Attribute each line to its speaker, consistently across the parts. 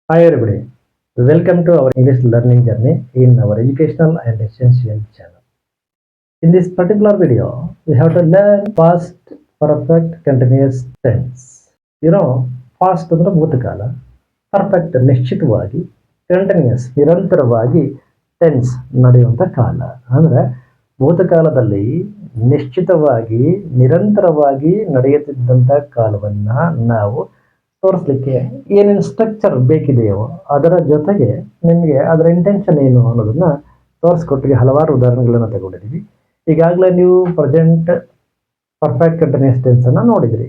Speaker 1: Hi everybody, welcome to our English learning journey in our educational and essential channel. In this particular video, we have to learn past perfect continuous tense. Past ಅಂದ್ರೆ ಭೂತಕಾಲ, perfect ನಿಶ್ಚಿತವಾಗಿ, continuous ನಿರಂತರವಾಗಿ tense ನಡೆಯುವಂಥ ಕಾಲ. ಅಂದರೆ ಭೂತಕಾಲದಲ್ಲಿ ನಿಶ್ಚಿತವಾಗಿ ನಿರಂತರವಾಗಿ ನಡೆಯುತ್ತಿದ್ದಂಥ ಕಾಲವನ್ನು ನಾವು ತೋರಿಸ್ಲಿಕ್ಕೆ ಏನೇನು structure ಬೇಕಿದೆಯೋ ಅದರ ಜೊತೆಗೆ ನಿಮಗೆ ಅದರ ಇಂಟೆನ್ಷನ್ ಏನು ಅನ್ನೋದನ್ನ ತೋರಿಸ್ಕೊಟ್ಟಿಗೆ ಹಲವಾರು ಉದಾಹರಣೆಗಳನ್ನು ತಗೊಂಡಿದ್ದೀವಿ. ಈಗಾಗಲೇ ನೀವು ಪ್ರೆಸೆಂಟ್ ಪರ್ಫೆಕ್ಟ್ ಕಂಟಿನ್ಯೂಸ್ ಟೆನ್ಸ್ ಅನ್ನ ನೋಡಿದ್ರಿ.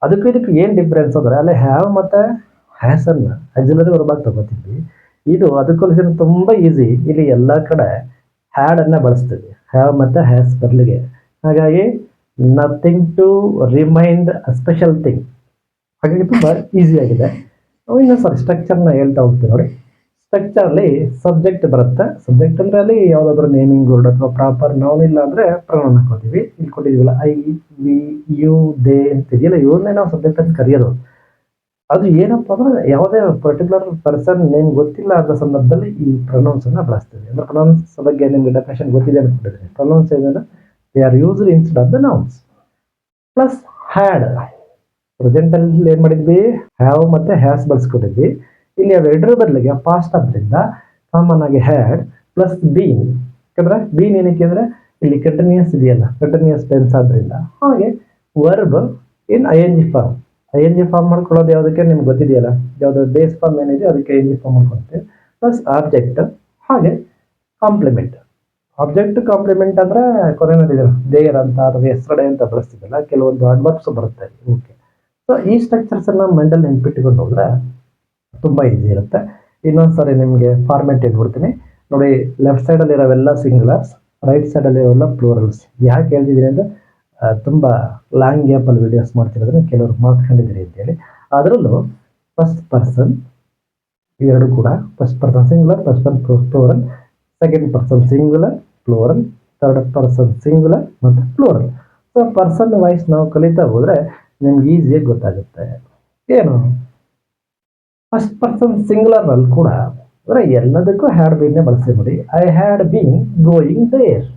Speaker 1: ಅದಕ್ಕೂ ಇದಕ್ಕೆ ಏನು ಡಿಫ್ರೆನ್ಸ್ ಅಂದ್ರೆ ಅಲ್ಲಿ ಹ್ಯಾವ್ ಮತ್ತು ಹ್ಯಾಸ್ ಅನ್ನ ಆಕ್ಸಿಲರಿ ವರ್ಬಾಗಿ ತಗೋತೀವಿ. ಇದು ಅದಕ್ಕೋಸ್ಕರ ತುಂಬ ಈಸಿ. ಇಲ್ಲಿ ಎಲ್ಲ ಕಡೆ ಹ್ಯಾಡ್ ಅನ್ನ ಬಳಸ್ತೀವಿ, ಹ್ಯಾವ್ ಮತ್ತು ಹ್ಯಾಸ್ ಬದಲಿಗೆ. ಹಾಗಾಗಿ nothing to remind a special thing. ಹಾಗಾಗಿ ತುಂಬ ಈಸಿ ಆಗಿದೆ. ಇನ್ನೊಂದು ಸರಿ ಸ್ಟ್ರಕ್ಚರ್ನ ಹೇಳ್ತಾ ಹೋಗ್ತೀವಿ ನೋಡಿ. ಸ್ಟ್ರಕ್ಚರಲ್ಲಿ ಸಬ್ಜೆಕ್ಟ್ ಬರುತ್ತೆ. ಸಬ್ಜೆಕ್ಟ್ ಅಂದರೆ ಅಲ್ಲಿ ಯಾವುದಾದ್ರೂ ನೇಮಿಂಗ್ ವರ್ಡ್ ಅಥವಾ ಪ್ರಾಪರ್ ನೌನ್ ಇಲ್ಲ ಅಂದರೆ ಪ್ರೊನೌನ್ ಹಾಕೋತೀವಿ. ಇಲ್ಲಿ ಕೊಟ್ಟಿದ್ದೀವಲ್ಲ ಐ, ವಿ, ಯು, ದೇ ಅಂತಿದೆಯಲ್ಲ, ಇವನ್ನೇ ನಾವು ಸಬ್ಜೆಕ್ಟ್ ಅಂತ ಕರೆಯೋದು. ಅದು ಏನಪ್ಪ ಅಂದ್ರೆ ಯಾವುದೇ ಪರ್ಟಿಕ್ಯುಲರ್ ಪರ್ಸನ್ ನೇಮ್ ಗೊತ್ತಿಲ್ಲ ಅನ್ನೋ ಸಂದರ್ಭದಲ್ಲಿ ಈ ಪ್ರೊನೌನ್ಸನ್ನು ಬಳಸ್ತೀವಿ. ಅಂದರೆ ಪ್ರೊನೌನ್ಸ್ ಬಗ್ಗೆ ನಿಮಗೆ ಡೆಫಿನೇಷನ್ ಗೊತ್ತಿದೆ ಅನ್ಕೊಂಡಿದ್ದೀನಿ. ಪ್ರೊನೌನ್ಸ್ ಏನಂದ್ರೆ they are used instead of the nouns. Plus had, present ಅಲ್ಲಿ ಏನ್ ಮಾಡಿದ್ವಿ, ಹ್ಯಾವ್ ಮತ್ತೆ ಹ್ಯಾಸ್ ಬಳಸ್ಕೊಟ್ಟಿದ್ವಿ. ಇಲ್ಲಿ ಅವೆರಡರ ಬದಲಿಗೆ ಪಾಸ್ಟ್ ಆದ್ರಿಂದ ಕಾಮನ್ ಆಗಿ ಹ್ಯಾಡ್ ಪ್ಲಸ್ ಬೀನ್. ಯಾಕಂದ್ರೆ ಬೀನ್ ಏನಕ್ಕೆ ಅಂದ್ರೆ ಇಲ್ಲಿ ಕಂಟಿನ್ಯೂಸ್ ಇದೆಯಲ್ಲ, ಕಂಟಿನ್ಯೂಸ್ ಟೆನ್ಸ್ ಆದ್ರಿಂದ. ಹಾಗೆ verb in I N G form. I N G form ಮಾಡ್ಕೊಳ್ಳೋದು ಯಾವುದಕ್ಕೆ ನಿಮ್ಗೆ ಗೊತ್ತಿದೆಯಲ್ಲ, ಯಾವ್ದು ಬೇಸ್ ಫಾರ್ಮ್ ಏನಿದೆ ಅದಕ್ಕೆ ಐ ಎನ್ ಜಿ ಫಾರ್ಮ್ ಮಾಡ್ಕೊಳ್ತೀವಿ. ಪ್ಲಸ್ ಆಬ್ಜೆಕ್ಟ್, ಹಾಗೆ ಕಾಂಪ್ಲಿಮೆಂಟ್. ಆಬ್ಜೆಕ್ಟ್ ಕಾಂಪ್ಲಿಮೆಂಟ್ ಅಂದ್ರೆ ಕೊನೆಯಲ್ಲಿ ದೇರ್ ಅಂತ ಅಥವಾ ಎಸ್ಟರ್ಡೇ ಅಂತ ಬಳಸ್ತಿದ್ದಲ್ಲ, ಕೆಲವೊಂದು ಅಡ್ವರ್ಬ್ಸ್ ಬರುತ್ತೆ. ಓಕೆ, ಸೊ ಈ ಸ್ಟ್ರಕ್ಚರ್ಸ್ ಅನ್ನ ಮೈಂಡಲ್ಲಿ ನೆನ್ಪಿಟ್ಕೊಂಡು ಹೋದ್ರೆ ತುಂಬಾ ಈಸಿ ಇರುತ್ತೆ. ಇನ್ನೊಂದ್ಸರಿ ನಿಮಗೆ ಫಾರ್ಮೆಟ್ ಹೇಳ್ಬಿಡ್ತೀನಿ ನೋಡಿ. ಲೆಫ್ಟ್ ಸೈಡ್ ಅಲ್ಲಿ ಇರೋವೆಲ್ಲ ಸಿಂಗುಲರ್ಸ್, ರೈಟ್ ಸೈಡ್ ಅಲ್ಲಿ ಇರೋವೆಲ್ಲ ಪ್ಲೂರಲ್ಸ್. ಯಾಕೆ ಹೇಳ್ತಿದ್ದೀನಿ ಅಂದ್ರೆ ತುಂಬಾ ಲಾಂಗ್ ಗ್ಯಾಪ್ ಅಲ್ಲಿ ವಿಡಿಯೋಸ್ ಮಾಡ್ತಿರೋದ್ರೆ ಕೆಲವರು ಮಾಡ್ಕೊಂಡಿದ್ದೀರಿ ಅಂತೇಳಿ. ಅದರಲ್ಲೂ ಫಸ್ಟ್ ಪರ್ಸನ್ ಇವೆರಡು ಕೂಡ first person singular, first person plural, second person singular plural, third person singular ಮತ್ತು ಪ್ಲೂರಲ್. ಸೊ ಪರ್ಸನ್ ವೈಸ್ ನಾವು ಕಲಿತಾ ಹೋದ್ರೆ ನಿಮ್ಗೆ ಈಸಿಯಾಗಿ ಗೊತ್ತಾಗುತ್ತೆ. ಏನು ಫಸ್ಟ್ ಪರ್ಸನ್ ಸಿಂಗುಲರ್ ಅಲ್ಲಿ ಕೂಡ ಅಂದ್ರೆ ಎಲ್ಲದಕ್ಕೂ ಹ್ಯಾಡ್ ಬೀನ್ ಬಳಸಿ ನೋಡಿ. I had been going there.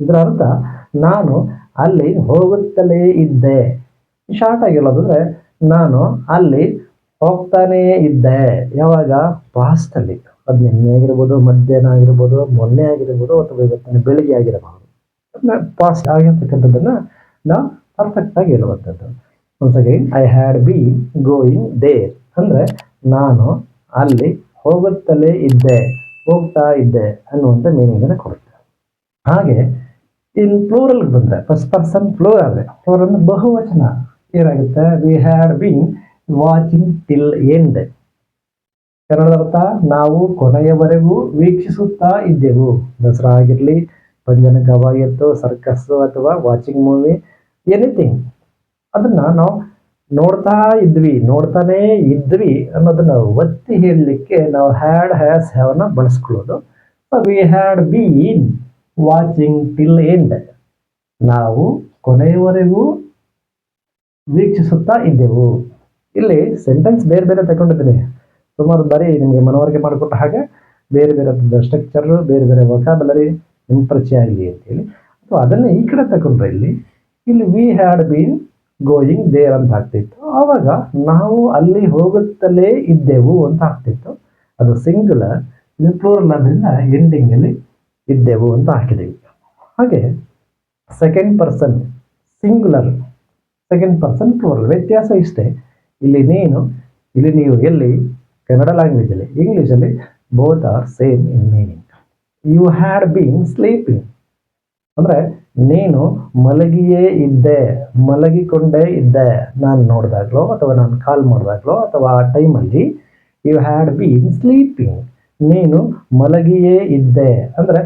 Speaker 1: ಇದರ ಅರ್ಥ ನಾನು ಅಲ್ಲಿ ಹೋಗುತ್ತಲೇ ಇದ್ದೆ. ಶಾರ್ಟ್ ಆಗಿ ಹೇಳೋದಂದ್ರೆ ನಾನು ಅಲ್ಲಿ ಹೋಗ್ತಾನೇ ಇದ್ದೆ. ಯಾವಾಗ? ಪಾಸ್ಟ್ ಅಲ್ಲಿ. ಅದು ನಿನ್ನೆ ಆಗಿರ್ಬೋದು, ಮಧ್ಯಾಹ್ನ ಆಗಿರ್ಬೋದು, ಮೊನ್ನೆ ಆಗಿರ್ಬೋದು, ಅಥವಾ ಇವತ್ತಿನ ಬೆಳಿಗ್ಗೆ ಆಗಿರಬಹುದು. ಪಾಸ್ಟ್ ಆಗಿರ್ತಕ್ಕಂಥದ್ದನ್ನ ನಾವು ಪರ್ಫೆಕ್ಟ್ ಆಗಿ ಹೇಳುವಂಥದ್ದು. Once again, I had been going there ಅಂದ್ರೆ ನಾನು ಅಲ್ಲಿ ಹೋಗುತ್ತಲೇ ಇದ್ದೆ, ಹೋಗ್ತಾ ಇದ್ದೆ ಅನ್ನುವಂಥ ಮೀನಿಂಗ್ ಅನ್ನು ಕೊಡುತ್ತೆ. ಹಾಗೆ ಇನ್ ಪ್ಲೂರಲ್ ಬಂದ್ರೆ ಫಸ್ಟ್ ಪರ್ಸನ್ ಪ್ಲೂರಲ್. ಪ್ಲೂರಲ್ ಬಹುವಚನ ಏನಾಗುತ್ತೆ? V had been watching till end. ಕನ್ನಡದ ಅರ್ಥ ನಾವು ಕೊನೆಯವರೆಗೂ ವೀಕ್ಷಿಸುತ್ತಾ ಇದ್ದೆವು. ದಸರಾ ಆಗಿರ್ಲಿ, ಪಂಜನ ಕವಾಯತ್ತು, ಸರ್ಕಸ್ ಅಥವಾ ವಾಚಿಂಗ್ ಮೂವಿ, ಎನಿಥಿಂಗ್, ಅದನ್ನ ನಾವು ನೋಡ್ತಾ ಇದ್ವಿ, ನೋಡ್ತಾನೆ ಇದ್ವಿ ಅನ್ನೋದನ್ನ ಒತ್ತಿ ಹೇಳಲಿಕ್ಕೆ ನಾವು ಹ್ಯಾಡ್, ಹ್ಯಾಸ್, ಹ್ಯಾವ್ನ ಬಳಸ್ಕೊಳ್ಳೋದು. We had been watching till end. ನಾವು ಕೊನೆಯವರೆಗೂ ವೀಕ್ಷಿಸುತ್ತಾ ಇದ್ದೆವು. ಇಲ್ಲಿ ಸೆಂಟೆನ್ಸ್ ಬೇರೆ ಬೇರೆ ತಗೊಂಡಿದ್ದೀನಿ. ಸುಮಾರು ಬಾರಿ ನಿಮಗೆ ಮನವರಿಕೆ ಮಾಡಿಕೊಟ್ಟ ಹಾಗೆ ಬೇರೆ ಬೇರೆ ಸ್ಟ್ರಕ್ಚರ್, ಬೇರೆ ಬೇರೆ ವೊಕ್ಯಾಬುಲರಿ ನಿಮ್ಗೆ ಪರಿಚಯ ಆಗಲಿ ಅಂತೇಳಿ. ಅಥವಾ ಅದನ್ನ ಈ ಕಡೆ ತಗೊಂಡ್ರೆ ಇಲ್ಲಿ we had been going there ಅಂತ ಆಗ್ತಿತ್ತು. ಆವಾಗ ನಾವು ಅಲ್ಲಿ ಹೋಗುತ್ತಲೇ ಇದ್ದೆವು ಅಂತ ಆಗ್ತಿತ್ತು. ಅದು ಸಿಂಗುಲರ್, ಇದು ಪ್ಲೂರಲ್ ಆದ್ರಿಂದ ಎಂಡಿಂಗ್ ಅಲ್ಲಿ ಇದ್ದೆವು ಅಂತ ಹಾಕಿದ್ದೀವಿ. ಹಾಗೆ second person singular, second person plural. ವ್ಯತ್ಯಾಸ ಇಷ್ಟೇ. ಇಲ್ಲಿ ನೀನು, ಇಲ್ಲಿ ನೀವು. ಎಲ್ಲಿ? ಕನ್ನಡ ಲ್ಯಾಂಗ್ವೇಜ್ ಅಲ್ಲಿ. ಇಂಗ್ಲಿಷ್ ಅಲ್ಲಿ both are same in meaning. You had been sleeping ಅಂದ್ರೆ ನೀನು ಮಲಗಿಯೇ ಇದ್ದೆ, ಮಲಗಿಕೊಂಡೇ ಇದ್ದೆ. ನಾನು ನೋಡಿದಾಗ್ಲೋ ಅಥವಾ ನಾನು ಕಾಲ್ ಮಾಡಿದಾಗ್ಲೋ ಅಥವಾ ಆ ಟೈಮಲ್ಲಿ ಯು ಹ್ಯಾಡ್ ಬೀನ್ ಸ್ಲೀಪಿಂಗ್. ನೀನು ಮಲಗಿಯೇ ಇದ್ದೆ ಅಂದ್ರೆ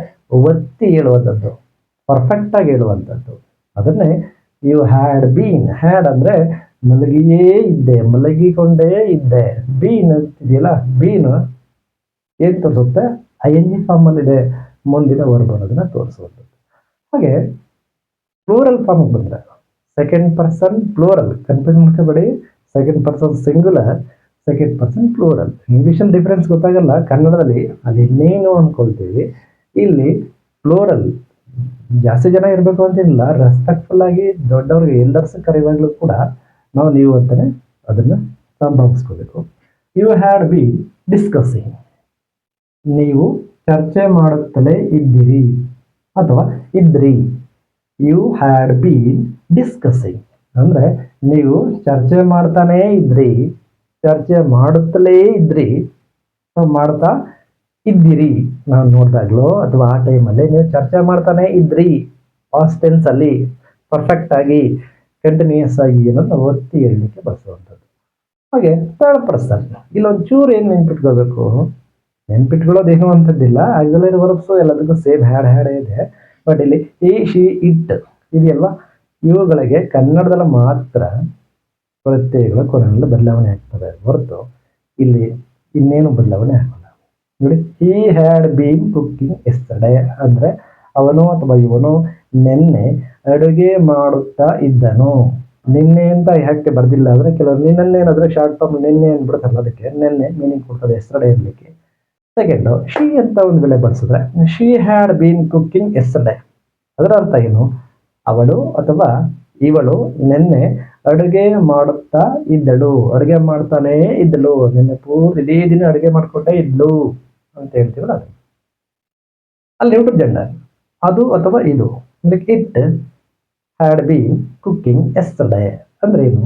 Speaker 1: ಒತ್ತಿ ಹೇಳುವಂಥದ್ದು, ಪರ್ಫೆಕ್ಟ್ ಆಗಿ ಹೇಳುವಂಥದ್ದು. ಅದನ್ನೇ ಯು ಹ್ಯಾಡ್ ಬೀನ್. ಹ್ಯಾಡ್ ಅಂದ್ರೆ ಮಲಗಿಯೇ ಇದ್ದೆ, ಮಲಗಿಕೊಂಡೇ ಇದ್ದೆ. ಬೀನ್ ಇದೆಯಲ್ಲ, ಬೀನ್ ಏನ್ ತೋರಿಸುತ್ತೆ? ಐ ಎನ್ ಜಿ ಫಾರ್ಮ್ ಅಲ್ಲಿ ಇದೆ, ಮುಂದಿನ ವರ್ಬ್ ಅನ್ನೋದನ್ನ ತೋರಿಸುವಂಥದ್ದು. ಹಾಗೆ ಪ್ಲೂರಲ್ ಫಾರ್ಮ್ ಬಂದ್ರೆ ಸೆಕೆಂಡ್ ಪರ್ಸನ್ ಪ್ಲೂರಲ್, ಕನ್ಫ್ಯೂಸ್ ಮಾಡ್ಕೋಬೇಡಿ. Second person singular, second person plural. ಇಂಗ್ಲೀಷಲ್ಲಿ ಡಿಫ್ರೆನ್ಸ್ ಗೊತ್ತಾಗಲ್ಲ, ಕನ್ನಡದಲ್ಲಿ ಅದು ಇನ್ನೇನು ಅಂದ್ಕೊಳ್ತೀವಿ. ಇಲ್ಲಿ ಪ್ಲೂರಲ್ ಜಾಸ್ತಿ ಜನ ಇರಬೇಕು ಅಂತಿಲ್ಲ, ರೆಸ್ಪೆಕ್ಟ್ಫುಲ್ ಆಗಿ ದೊಡ್ಡವ್ರಿಗೆ ಎಲ್ಡರ್ಸ್ ಕರೆಯುವಾಗಲೂ ಕೂಡ ನಾವು ನೀವು ಅಂತಾನೆ ಅದನ್ನು ಸಂಭವಿಸ್ಕೋಬೇಕು. ಯು ಹ್ಯಾಡ್ ಬೀನ್ ಡಿಸ್ಕಸಿಂಗ್, ನೀವು ಚರ್ಚೆ ಮಾಡುತ್ತಲೇ ಇದ್ದೀರಿ ಅಥವಾ ಇದ್ರಿ. ಯು ಹ್ಯಾಡ್ ಬೀನ್ ಡಿಸ್ಕಸಿಂಗ್ ಅಂದರೆ ನೀವು ಚರ್ಚೆ ಮಾಡ್ತಾನೇ ಇದ್ರಿ, ಚರ್ಚೆ ಮಾಡುತ್ತಲೇ ಇದ್ರಿ, ಮಾಡ್ತಾ ಇದ್ದೀರಿ. ನಾನು ನೋಡಿದಾಗಲೋ ಅಥವಾ ಆ ಟೈಮಲ್ಲಿ ನೀವು ಚರ್ಚೆ ಮಾಡ್ತಾನೆ ಇದ್ರಿ, ಪಾಸ್ಟ್ ಟೆನ್ಸಲ್ಲಿ ಪರ್ಫೆಕ್ಟ್ ಆಗಿ ಕಂಟಿನ್ಯೂಯಸ್ ಆಗಿ ಏನನ್ನು ಒತ್ತಿ ಹೇಳಲಿಕ್ಕೆ ಬಳಸುವಂಥದ್ದು. ಹಾಗೆ ಥರ್ಡ್ ಪರ್ಸನ್, ಇಲ್ಲೊಂಚೂರು ಏನು ನೆನ್ಪಿಟ್ಕೋಬೇಕು, ನೆನ್ಪಿಟ್ಕೊಳ್ಳೋದೇನು ಅಂಥದ್ದಿಲ್ಲ, ಆಕ್ಸಿಲರಿ ವರ್ಬ್ಸು ಎಲ್ಲದಕ್ಕೂ ಸೇಮ್ ಹ್ಯಾಡ್ ಇದೆ. ಬಟ್ ಇಲ್ಲಿ ಈ ಶಿ ಇಟ್ ಇದೆಯಲ್ವಾ, ಇವುಗಳಿಗೆ ಕನ್ನಡದಲ್ಲಿ ಮಾತ್ರ ಪ್ರತ್ಯಯಗಳ ಕೊನೆಯಲ್ಲಿ ಬದಲಾವಣೆ ಆಗ್ತದೆ ಹೊರತು ಇಲ್ಲಿ ಇನ್ನೇನು ಬದಲಾವಣೆ ಆಗೋಲ್ಲ. ನೋಡಿ, he had been cooking yesterday ಅಂದರೆ ಅವನು ಅಥವಾ ಇವನು ನಿನ್ನೆ ಅಡುಗೆ ಮಾಡುತ್ತಾ ಇದ್ದನು. ನಿನ್ನೆ ಅಂತ ಯಾಕೆ ಬರ್ದಿಲ್ಲ ಅಂದರೆ ಕೆಲವರು ನಿನ್ನೆ ಏನಾದರೆ ಶಾರ್ಟ್ ಫಾರ್ಮ್ ನಿನ್ನೆ ಅಂದ್ಬಿಡ್ತಾರಲ್ಲ, ಅದಕ್ಕೆ ನಿನ್ನೆ ಮೀನಿಂಗ್ ಕೊಡ್ತದೆ ಎಸ್ಟರ್ಡೇ ಇರಲಿಕ್ಕೆ. ಸೆಕೆಂಡು, ಶಿ ಅಂತ ಒಂದು ಬೆಲೆ ಬಳಸಿದ್ರೆ she had been cooking yesterday, ಅದರ ಅರ್ಥ ಏನು? ಅವಳು ಅಥವಾ ಇವಳು ನಿನ್ನೆ ಅಡುಗೆ ಮಾಡುತ್ತಾ ಇದ್ದಳು, ಅಡುಗೆ ಮಾಡ್ತಾನೇ ಇದ್ದಳು, ನಿನ್ನೆ ಪೂರ್ತಿ ಇಡೀ ದಿನ ಅಡುಗೆ ಮಾಡ್ಕೊಟ್ಟೇ ಇದ್ಲು ಅಂತ ಹೇಳ್ತೀವಲ್ಲ ಅದು. ಅಲ್ಲಿ ನ್ಯೂಟ್ರಲ್ ಜೆಂಡರ್, ಅದು ಅಥವಾ ಇದು. It had been cooking yesterday ಅಂದ್ರೆ ಏನು?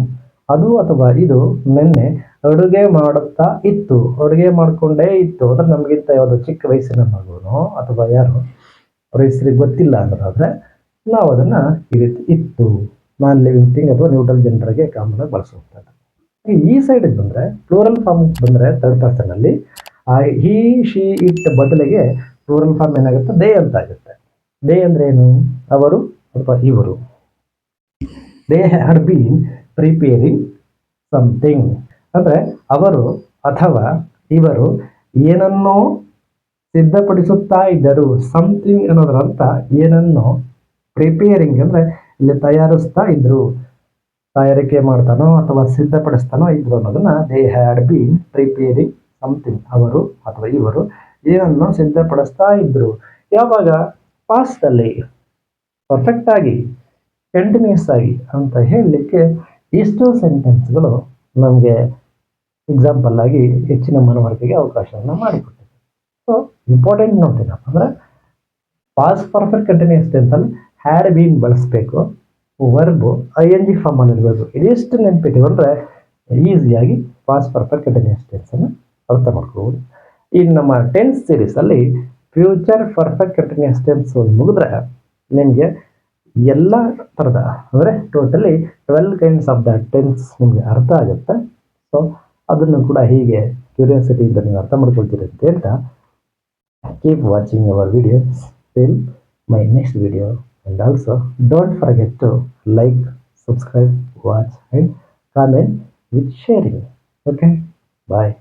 Speaker 1: ಅದು ಅಥವಾ ಇದು ನಿನ್ನೆ ಅಡುಗೆ ಮಾಡುತ್ತಾ ಇತ್ತು, ಅಡುಗೆ ಮಾಡ್ಕೊಂಡೇ ಇತ್ತು. ಅಂದ್ರೆ ನಮಗಿಂತ ಯಾವುದು ಚಿಕ್ಕ ವಯಸ್ಸಿನ ಮಗುನೋ ಅಥವಾ ಯಾರು ಅವ್ರ ಹೆಸರಿಗೆ ಗೊತ್ತಿಲ್ಲ ಅನ್ನೋದಾದ್ರೆ ನಾವು ಅದನ್ನು ಈ ರೀತಿ ಇತ್ತು, ನಾನ್ ಲಿವಿಂಗ್ ಥಿಂಗ್ ಅಥವಾ ನ್ಯೂಟ್ರಲ್ ಜೆಂಡರ್ಗೆ ಕಾಮನ್ ಆಗಿ ಬಳಸುವಂಥದ್ದು. ಈ ಸೈಡಿಗೆ ಬಂದರೆ ಪ್ಲೂರಲ್ ಫಾರ್ಮ್ ಬಂದರೆ ಥರ್ಡ್ ಪರ್ಸನಲ್ಲಿ ಹಿ ಶಿ ಇಟ್ ಬದಲಿಗೆ ಪ್ಲೂರಲ್ ಫಾರ್ಮ್ ಏನಾಗುತ್ತೆ? ದೇ ಅಂತ ಆಗುತ್ತೆ. ದೇ ಅಂದರೆ ಏನು? ಅವರು ಅಥವಾ ಇವರು. They had been preparing something ಅಂದರೆ ಅವರು ಅಥವಾ ಇವರು ಏನನ್ನೋ ಸಿದ್ಧಪಡಿಸುತ್ತಾ ಇದ್ದರು. ಸಮಥಿಂಗ್ ಅನ್ನೋದರ ಅರ್ಥ ಏನನ್ನೋ, ಪ್ರಿಪೇರಿಂಗ್ ಅಂದರೆ ಇಲ್ಲಿ ತಯಾರಿಸ್ತಾ ಇದ್ರು, ತಯಾರಿಕೆ ಮಾಡ್ತಾನೋ ಅಥವಾ ಸಿದ್ಧಪಡಿಸ್ತಾನೋ ಇದ್ರು ಅನ್ನೋದನ್ನ they had been preparing something. ಅವರು ಅಥವಾ ಇವರು ಏನನ್ನು ಸಿದ್ಧಪಡಿಸ್ತಾ ಇದ್ರು. ಯಾವಾಗ? ಪಾಸ್ಟಲ್ಲಿ ಪರ್ಫೆಕ್ಟ್ ಆಗಿ ಕಂಟಿನ್ಯೂಸ್ ಆಗಿ ಅಂತ ಹೇಳಲಿಕ್ಕೆ ಇಷ್ಟು ಸೆಂಟೆನ್ಸ್ಗಳು ನಮಗೆ ಎಕ್ಸಾಂಪಲ್ ಆಗಿ ಹೆಚ್ಚಿನ ಮನವರಿಕೆಗೆ ಅವಕಾಶವನ್ನು ಮಾಡಿಕೊಟ್ಟಿದೆ. ಸೊ ಇಂಪಾರ್ಟೆಂಟ್ ನೋಡ್ತೀನಪ್ಪ ಅಂದರೆ ಪಾಸ್ಟ್ ಪರ್ಫೆಕ್ಟ್ ಕಂಟಿನ್ಯೂಸ್ ಟೆನ್ಸಲ್ಲಿ ಹ್ಯಾಡ್ ಬೀನ್ ಬಳಸಬೇಕು, ವರ್ಬು ING ಫಾರ್ಮಲ್ಲಿ ಇರಬೇಕು. ಇದಿಷ್ಟು ನೆನಪಿಟ್ಟಿಕೊಂಡ್ರೆ ಈಸಿಯಾಗಿ ಪಾಸ್ಟ್ ಪರ್ಫೆಕ್ಟ್ ಕಂಟಿನ್ಯೂಸ್ ಟೆನ್ಸನ್ನು ಅರ್ಥ ಮಾಡ್ಕೋಬೋದು. ಈ ನಮ್ಮ ಟೆನ್ಸ್ ಸೀರೀಸಲ್ಲಿ ಫ್ಯೂಚರ್ ಪರ್ಫೆಕ್ಟ್ ಕಂಟಿನ್ಯೂಸ್ ಟೆನ್ಸ್ ಮುಗಿದ್ರೆ ನಿಮಗೆ ಎಲ್ಲ ಥರದ ಅಂದರೆ totally 12 kinds of the tense ನಿಮಗೆ ಅರ್ಥ ಆಗುತ್ತೆ. ಸೊ ಅದನ್ನು ಕೂಡ ಹೀಗೆ ಕ್ಯೂರಿಯಾಸಿಟಿಯಿಂದ ನೀವು ಅರ್ಥ ಮಾಡ್ಕೊಳ್ತೀರಿ ಅಂತ ಹೇಳ್ತಾ, keep watching our videos till my next video, and also don't forget to like, subscribe, watch and comment with sharing. Okay, bye.